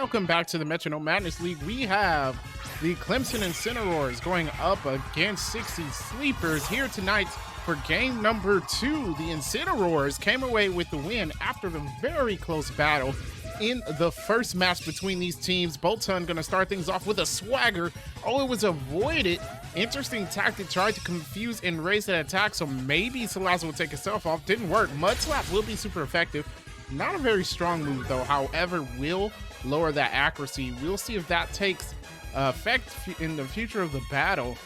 welcome back to the Metronome Madness League. We have the Clemson Incineroars going up against 60 Sleepers here tonight for game number 2. The Incineroars came away with the win after the very close battle in the first match between these teams. Bolton going to start things off with a swagger. Oh, it was avoided. Interesting tactic, tried to confuse and raise that attack, so maybe Salazar will take himself off. Didn't work. Mud Slap will be super effective. Not a very strong move, though. However, will lower that accuracy. We'll see if that takes effect in the future of the battle,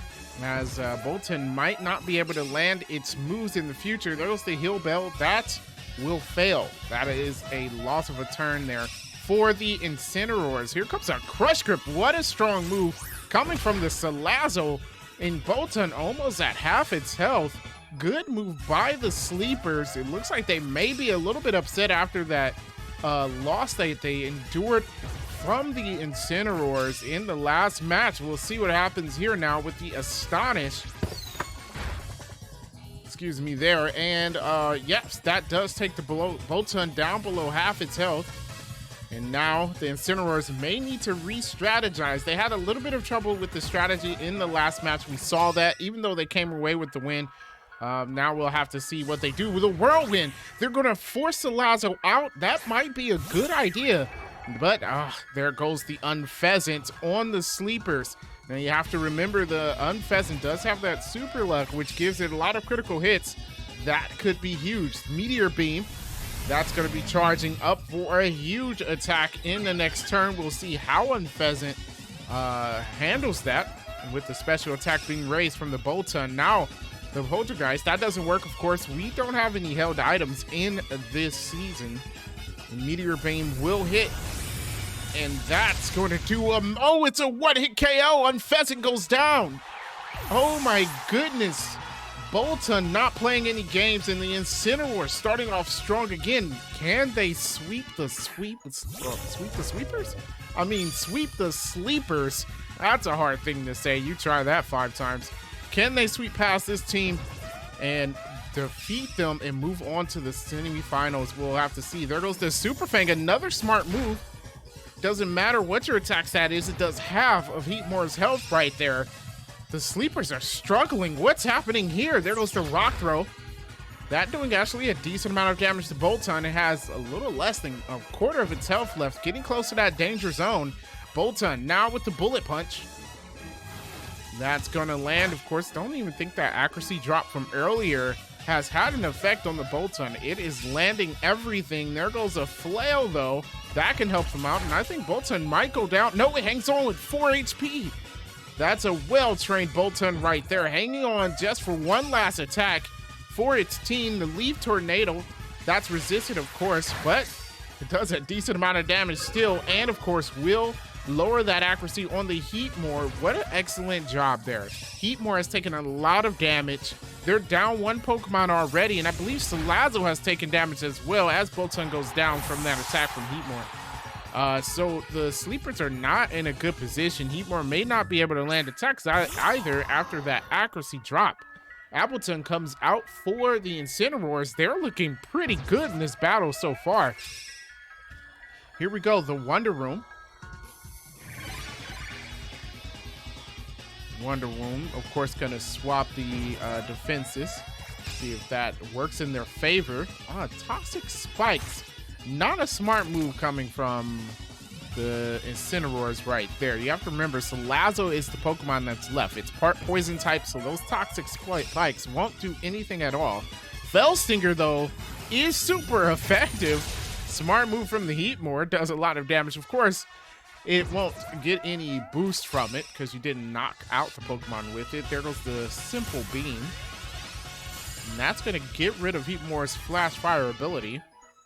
as Bolton might not be able to land its moves in the future. There goes the Heal Bell. That will fail. That is a loss of a turn there for the Incineroars. Here comes a Crush Grip. What a strong move coming from the Salazar, in Bolton almost at half its health. Good move by the Sleepers. It looks like they may be a little bit upset after that loss that they endured from the Incineroars in the last match. We'll see what happens here now with the Astonish. Excuse me there. And yes, that does take the Bolton down below half its health. And now the Incineroars may need to re-strategize. They had a little bit of trouble with the strategy in the last match. We saw that, even though they came away with the win. Now we'll have to see what they do with a Whirlwind. They're going to force Salazar out. That might be a good idea. But there goes the Unpheasant on the Sleepers. Now you have to remember the Unpheasant does have that super luck, which gives it a lot of critical hits. That could be huge. Meteor Beam. That's going to be charging up for a huge attack in the next turn. We'll see how Unpheasant handles that with the special attack being raised from the Bolton. Now, the Poltergeist, that doesn't work, of course. We don't have any held items in this season. The Meteor Beam will hit, and that's going to do oh, it's a one-hit KO. Unpheasant goes down. Oh my goodness. Bolton not playing any games, and the Incineroars starting off strong again. Can they sweep the Sweepers? I mean, sweep the Sleepers. That's a hard thing to say. You try that 5 times. Can they sweep past this team and defeat them and move on to the semifinals? We'll have to see. There goes the Super Fang, another smart move. Doesn't matter what your attack stat is, it does half of Heatmore's health right there. The Sleepers are struggling. What's happening here? There goes the Rock Throw. That doing actually a decent amount of damage to Bolton. It has a little less than a quarter of its health left, getting close to that danger zone. Bolton now with the Bullet Punch. That's gonna land, of course. Don't even think that accuracy drop from earlier has had an effect on the Bolton. It is landing everything. There goes a Flail, though. That can help them out, and I think Bolton might go down. No, it hangs on with 4 HP. That's a well-trained Bolton right there, hanging on just for one last attack for its team. The Leaf Tornado, that's resisted, of course, but it does a decent amount of damage still, and of course will lower that accuracy on the Heatmore. What an excellent job there. Heatmore has taken a lot of damage. They're down 1 Pokemon already, and I believe Salazar has taken damage as well as Bolton goes down from that attack from Heatmore. So the Sleepers are not in a good position. Heatmore may not be able to land attacks either after that accuracy drop. Appleton comes out for the Incineroars. They're looking pretty good in this battle so far. Here we go, the Wonder Room. Wonder Woman, of course, gonna swap the defenses. See if that works in their favor. Toxic Spikes. Not a smart move coming from the Incineroars right there. You have to remember, Salazar is the Pokemon that's left. It's part poison type, so those Toxic Spikes won't do anything at all. Fell Stinger, though, is super effective. Smart move from the Heatmore. Does a lot of damage. Of course, it won't get any boost from it because you didn't knock out the Pokemon with it. There goes the Simple Beam. And that's going to get rid of Heatmore's Flash Fire ability.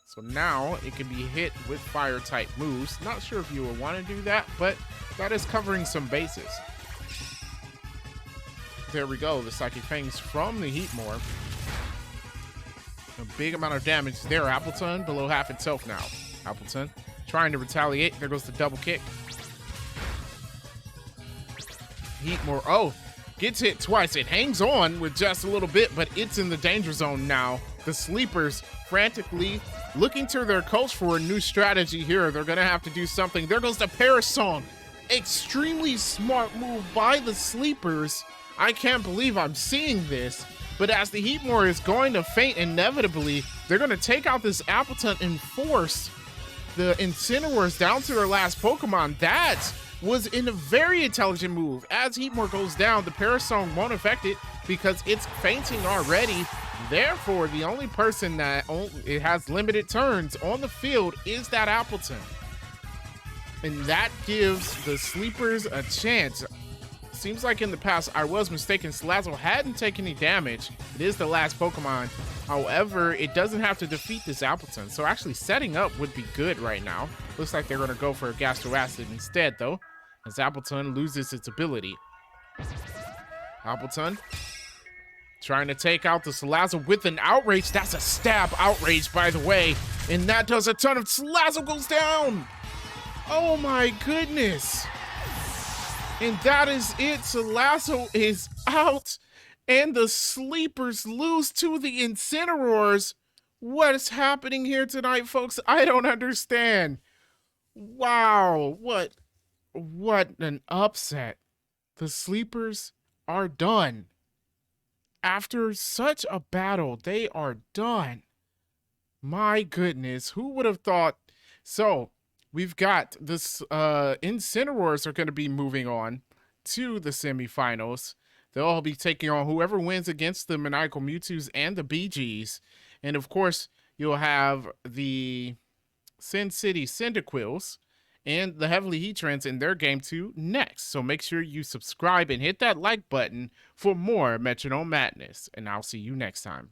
So now it can be hit with fire type moves. Not sure if you would want to do that, but that is covering some bases. There we go. The Psychic Fangs from the Heatmore. A big amount of damage there. Appleton below half itself now. Appleton trying to retaliate. There goes the double kick. Heatmore, oh, gets hit twice. It hangs on with just a little bit, but it's in the danger zone now the sleepers frantically looking to their coach for a new strategy here. They're going to have to do something. There goes the Parasong. Extremely smart move by the sleepers. I can't believe I'm seeing this. But as the Heatmore is going to faint inevitably, they're going to take out this Appleton and force the Incineroars down to their last Pokemon. That was in a very intelligent move. As Heatmore goes down, the Parasong won't affect it because it's fainting already. Therefore, the only person that it has limited turns on the field is that Appleton. And that gives the sleepers a chance. Seems like in the past I was mistaken. Salazzle hadn't taken any damage. It is the last Pokemon. However, it doesn't have to defeat this Appleton. So actually setting up would be good right now. Looks like they're going to go for a Gastro Acid instead, though, as Appleton loses its ability. Appleton trying to take out the Salazzle with an Outrage. That's a stab Outrage, by the way. And that does a ton of... Salazzle goes down! Oh my goodness. And that is it. Salazzle is out. And the sleepers lose to the Incineroars. What is happening here tonight, folks? I don't understand. Wow. What an upset. The sleepers are done. After such a battle, they are done. My goodness. Who would have thought? So, we've got this Incineroars are going to be moving on to the semifinals. They'll all be taking on whoever wins against the Maniacal Mewtwo's and the BGs. And of course, you'll have the Sin City Cyndaquils and the Heavily Heatrans in their game 2 next. So make sure you subscribe and hit that like button for more Metronome Madness. And I'll see you next time.